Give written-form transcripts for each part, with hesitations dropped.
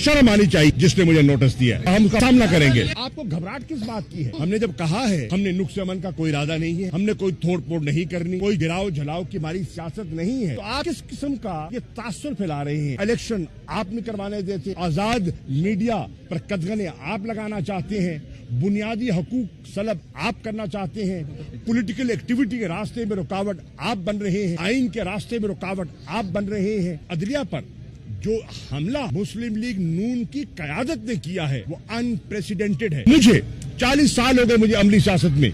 शर्म आनी चाहिए जिसने मुझे नोटिस दिया है। हम उसका सामना करेंगे। आपको घबराहट किस बात की है? हमने जब कहा है हमने नुक्स अमन का कोई इरादा नहीं है, हमने कोई तोड़ फोड़ नहीं करनी, कोई गिराव झलाव की हमारी सियासत नहीं है, तो आप किस किस्म का ये तासुर फैला रहे हैं? इलेक्शन आप नहीं करवाने देते, आजाद मीडिया पर कदगने आप लगाना चाहते हैं, बुनियादी हकूक सलब आप करना चाहते हैं, पॉलिटिकल एक्टिविटी के रास्ते में रुकावट आप बन रहे हैं, आइन के रास्ते में रुकावट आप बन रहे हैं। अदलिया पर जो हमला मुस्लिम लीग नून की क़यादत ने किया है वो अनप्रेसिडेंटेड है। मुझे 40 साल हो गए मुझे अमली सियासत में,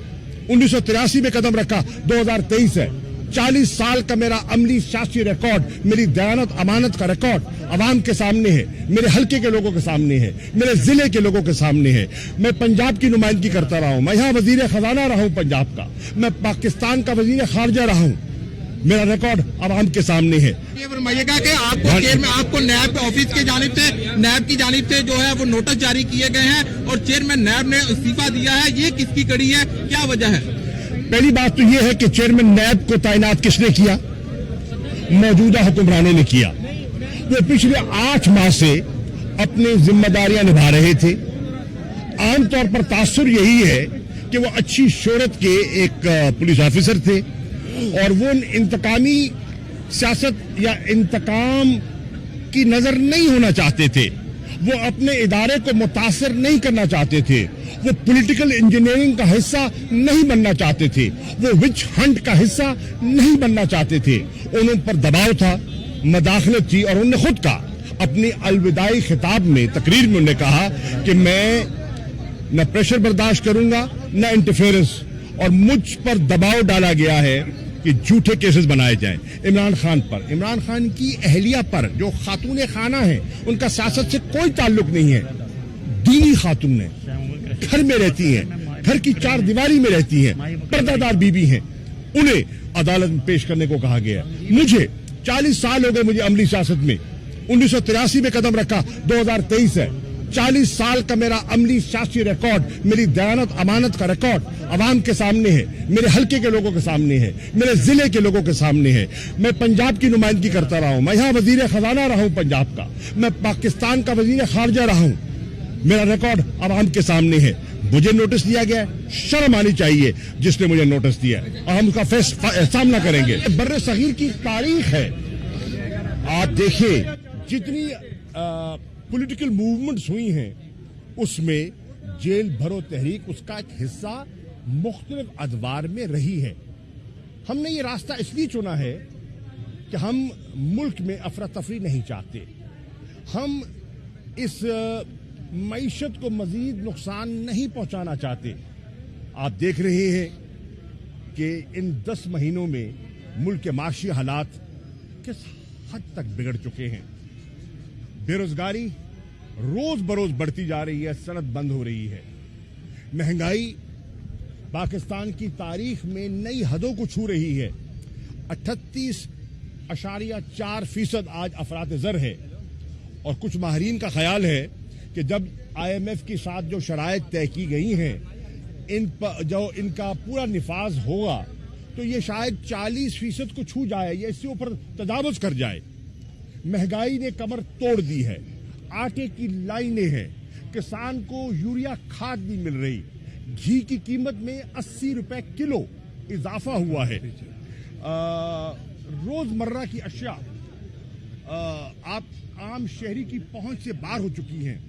1983 में कदम रखा, 2023 है। 40 साल का मेरा अमली सियासी रिकॉर्ड, मेरी दयानत अमानत का रिकॉर्ड अवाम के सामने है, मेरे हल्के के लोगों के सामने है, मेरे जिले के लोगों के सामने है। मैं पंजाब की नुमाइंदगी करता रहा हूं, मैं यहाँ वजीर खजाना रहा हूं पंजाब का, मैं पाकिस्तान का वजीर खारजा रहा हूं, मेरा रिकॉर्ड अवाम के सामने है। ये फरमाइएगा कि आपको चेयरमैन, आपको नैब ऑफिस की जानिब से, नैब की जानिब से जो है वो नोटिस जारी किए गए हैं और चेयरमैन नैब ने इस्तीफा दिया है, ये किसकी कड़ी है, क्या वजह है? पहली बात तो ये है कि चेयरमैन नैब को तैनात किसने किया? मौजूदा हुक्मरानों ने किया। वो पिछले 8 माह से अपनी जिम्मेदारियां निभा रहे थे। आमतौर पर तासुर यही है कि वो अच्छी शोहरत के एक पुलिस ऑफिसर थे और वो इंतकामी सियासत या इंतकाम की नजर नहीं होना चाहते थे, वो अपने इदारे को मुतासर नहीं करना चाहते थे, वो पॉलिटिकल इंजीनियरिंग का हिस्सा नहीं बनना चाहते थे, वो विच हंट का हिस्सा नहीं बनना चाहते थे। उन पर दबाव था, मदाखलत थी और उन्होंने खुद कहा अपनी अलविदाई खिताब में, तकरीर में उन्होंने कहा कि मैं न प्रेशर बर्दाश्त करूंगा न इंटरफेरेंस, और मुझ पर दबाव डाला गया है कि झूठे केसेस बनाए जाएं इमरान खान पर, इमरान खान की अहलिया पर जो खातून खाना है, उनका सियासत से कोई ताल्लुक नहीं है, दीनी खातून है, घर में रहती हैं, घर की 4 दीवारी में रहती हैं, पर्दादार बीबी हैं, उन्हें अदालत में पेश करने को कहा गया। मुझे 40 साल हो गए मुझे अमली सियासत में, 1983 में कदम रखा, 2023 है। 40 साल का मेरा अमली सियासी रिकॉर्ड, मेरी दयानत अमानत का रिकॉर्ड अवाम के सामने है, मेरे हल्के के लोगों के सामने है, मेरे जिले के लोगों के सामने है। मैं पंजाब की नुमाइंदगी करता रहा हूं, मैं यहाँ वजीर खजाना रहा हूं पंजाब का, मैं पाकिस्तान का वजीर खारजा रहा हूं, मेरा रिकॉर्ड अवाम के सामने है। मुझे नोटिस दिया गया, शर्म आनी चाहिए जिसने मुझे नोटिस दिया और हम उसका सामना करेंगे। बर्रे सगीर की तारीख है, आप देखिए जितनी पॉलिटिकल मूवमेंट्स हुई हैं उसमें जेल भरो तहरीक उसका एक हिस्सा मुख्तलिफ अदवार में रही है। हमने ये रास्ता इसलिए चुना है कि हम मुल्क में अफरा तफरी नहीं चाहते, हम इस मईशत को मजीद नुकसान नहीं पहुंचाना चाहते। आप देख रहे हैं कि इन 10 महीनों में मुल्क के माशी हालात किस हद तक बिगड़ चुके हैं। बेरोजगारी रोज बरोज बढ़ती जा रही है, सनत बंद हो रही है, महंगाई पाकिस्तान की तारीख में नई हदों को छू रही है, 38.4% आज अफरात ज़र है। और कुछ माहरीन का ख्याल है कि जब IMF के साथ जो शराइत तय की गई हैं, जो इनका पूरा निफाज होगा तो ये शायद 40% को छू जाए या इससे ऊपर तजावुज कर जाए। महंगाई ने कमर तोड़ दी है, आटे की लाइनें हैं, किसान को यूरिया खाद नहीं मिल रही, घी की कीमत में 80 रुपए किलो इजाफा हुआ है, रोजमर्रा की अशिया आप आम शहरी की पहुंच से बाहर हो चुकी हैं,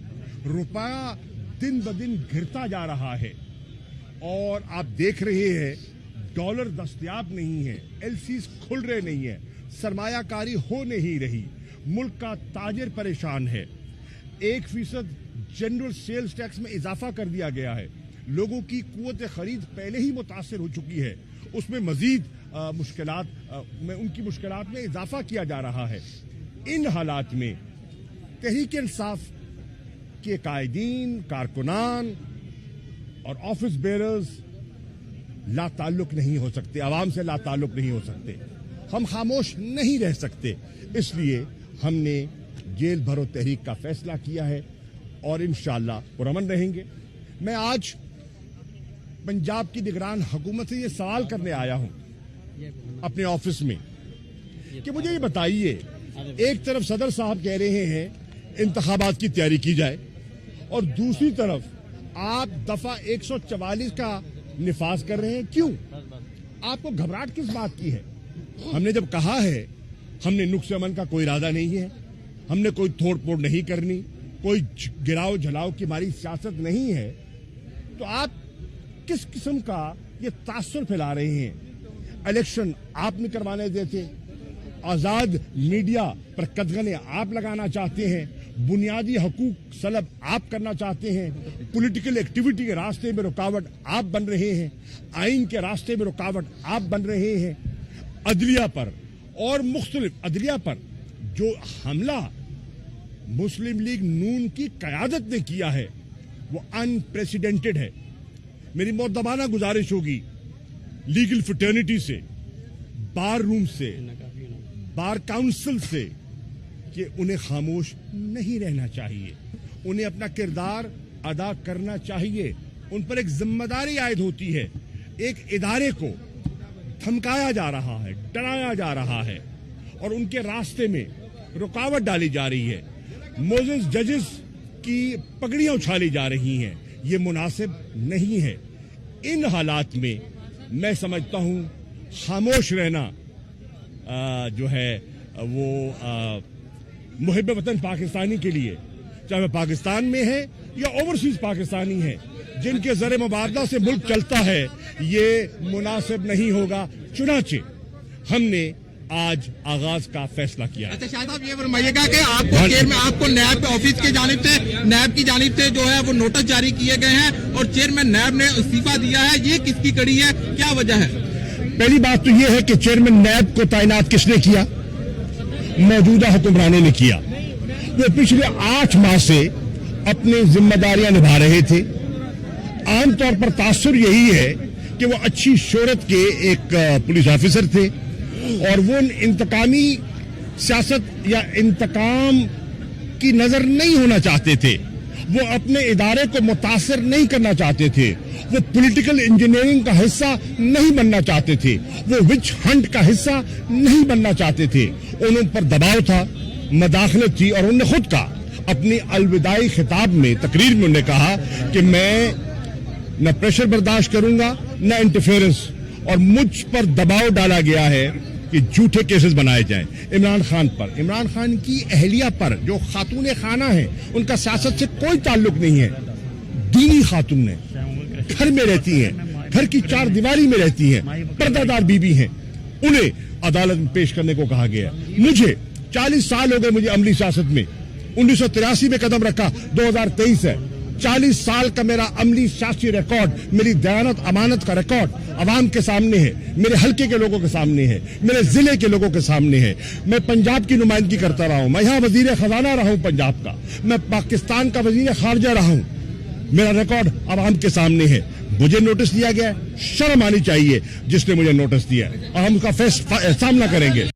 रुपया दिन ब दिन गिरता जा रहा है और आप देख रहे हैं डॉलर दस्तयाब नहीं है, LCs खुल रहे नहीं है, सरमायाकारी हो नहीं रही, मुल्क का ताजिर परेशान है, 1% जनरल सेल्स टैक्स में इजाफा कर दिया गया है, लोगों की कुव्वत खरीद पहले ही मुतासिर हो चुकी है, उसमें मजीद उनकी मुश्किलात में इजाफा किया जा रहा है। इन हालात में तहरीक इंसाफ के कायदीन, कारकुनान और ऑफिस बेरर्स ला ताल्लुक नहीं हो सकते, आवाम से ला ताल्लुक नहीं हो सकते, हम खामोश नहीं रह सकते। इसलिए हमने जेल भरो तहरीक का फैसला किया है और इंशाअल्लाह पुरअमन रहेंगे। मैं आज पंजाब की निगरान हुकूमत से ये सवाल करने आया हूं अपने ऑफिस में कि मुझे ये बताइए, एक तरफ सदर साहब कह रहे हैं इंतखाबात की तैयारी की जाए और दूसरी तरफ आप दफा 144 का निफाज कर रहे हैं। क्यों? आपको घबराहट किस बात की है? हमने जब कहा है हमने नुक्स अमन का कोई इरादा नहीं है, हमने कोई तोड़ फोड़ नहीं करनी, कोई गिराव झलाव की हमारी सियासत नहीं है, तो आप किस किस्म का ये तासुर फैला रहे हैं? इलेक्शन आप नहीं करवाने देते, आजाद मीडिया पर कदगने आप लगाना चाहते हैं, बुनियादी हकूक सलब आप करना चाहते हैं, पॉलिटिकल एक्टिविटी के रास्ते में रुकावट आप बन रहे हैं, आइन के रास्ते में रुकावट आप बन रहे हैं। अदलिया पर और मुख्तलिफ अदलिया पर जो हमला मुस्लिम लीग नून की क़यादत ने किया है वो अनप्रेसिडेंटेड है। मेरी मुअद्दबाना गुजारिश होगी लीगल फ्रेटर्निटी से, बार रूम से, बार काउंसिल से कि उन्हें खामोश नहीं रहना चाहिए, उन्हें अपना किरदार अदा करना चाहिए। उन पर एक जिम्मेदारी आयद होती है। एक इदारे को धमकाया जा रहा है, डराया जा रहा है और उनके रास्ते में रुकावट डाली जा रही है, मोजेस जजेस की पगड़ियां उछाली जा रही हैं। ये मुनासिब नहीं है। इन हालात में मैं समझता हूं खामोश रहना जो है वो मुहिब वतन पाकिस्तानी के लिए, चाहे वह पाकिस्तान में है या ओवरसीज पाकिस्तानी है, जिनके जरे मुबादला से मुल्क चलता है, ये मुनासिब नहीं होगा। चुनाचे हमने आज आगाज का फैसला किया है। अच्छा शाह साहब, ये फरमाइएगा कि आपको चेयरमैन, आपको नैब ऑफिस की जानिब से जो है वो नोटिस जारी किए गए हैं और चेयरमैन नैब ने इस्तीफा दिया है, ये किसकी कड़ी है, क्या वजह है? पहली बात तो यह है कि चेयरमैन नैब को तैनात किसने किया? मौजूदा हुक्मरानों ने किया। वो पिछले 8 माह से अपनी जिम्मेदारियां निभा रहे थे। आमतौर पर तासुर यही है कि वो अच्छी शोहरत के एक पुलिस ऑफिसर थे और वो इंतकामी सियासत या इंतकाम की नजर नहीं होना चाहते थे, वो अपने इदारे को मुतासिर नहीं करना चाहते थे, वो पॉलिटिकल इंजीनियरिंग का हिस्सा नहीं बनना चाहते थे, वो विच हंट का हिस्सा नहीं बनना चाहते थे। उन पर दबाव था, मदाखलत थी और उन्होंने खुद कहा अपनी अलविदाई खिताब में, तकरीर में उन्होंने कहा कि मैं न प्रेशर बर्दाश्त करूंगा न इंटरफेरेंस, और मुझ पर दबाव डाला गया है कि झूठे केसेस बनाए जाएं इमरान खान पर, इमरान खान की अहलिया पर जो खातून खाना है, उनका सियासत से कोई ताल्लुक नहीं है, दीनी खातून है, घर में रहती हैं, घर की 4 दीवारी में रहती हैं, पर्दादार बीबी हैं, उन्हें अदालत में पेश करने को कहा गया। मुझे 40 साल हो गए मुझे अमली सियासत में, 1983 में कदम रखा, 2023 है, 40 साल का मेरा अमली सियासी रिकॉर्ड, मेरी दयानत अमानत का रिकॉर्ड अवाम के सामने है, मेरे हल्के के लोगों के सामने है, मेरे जिले के लोगों के सामने है। मैं पंजाब की नुमाइंदगी करता रहा हूं, मैं यहां वजीर खजाना रहा हूं पंजाब का, मैं पाकिस्तान का वजीर खारजा रहा हूं, मेरा रिकॉर्ड अवाम के सामने है। मुझे नोटिस दिया गया, शर्म आनी चाहिए जिसने मुझे नोटिस दिया, और हम उसका सामना करेंगे।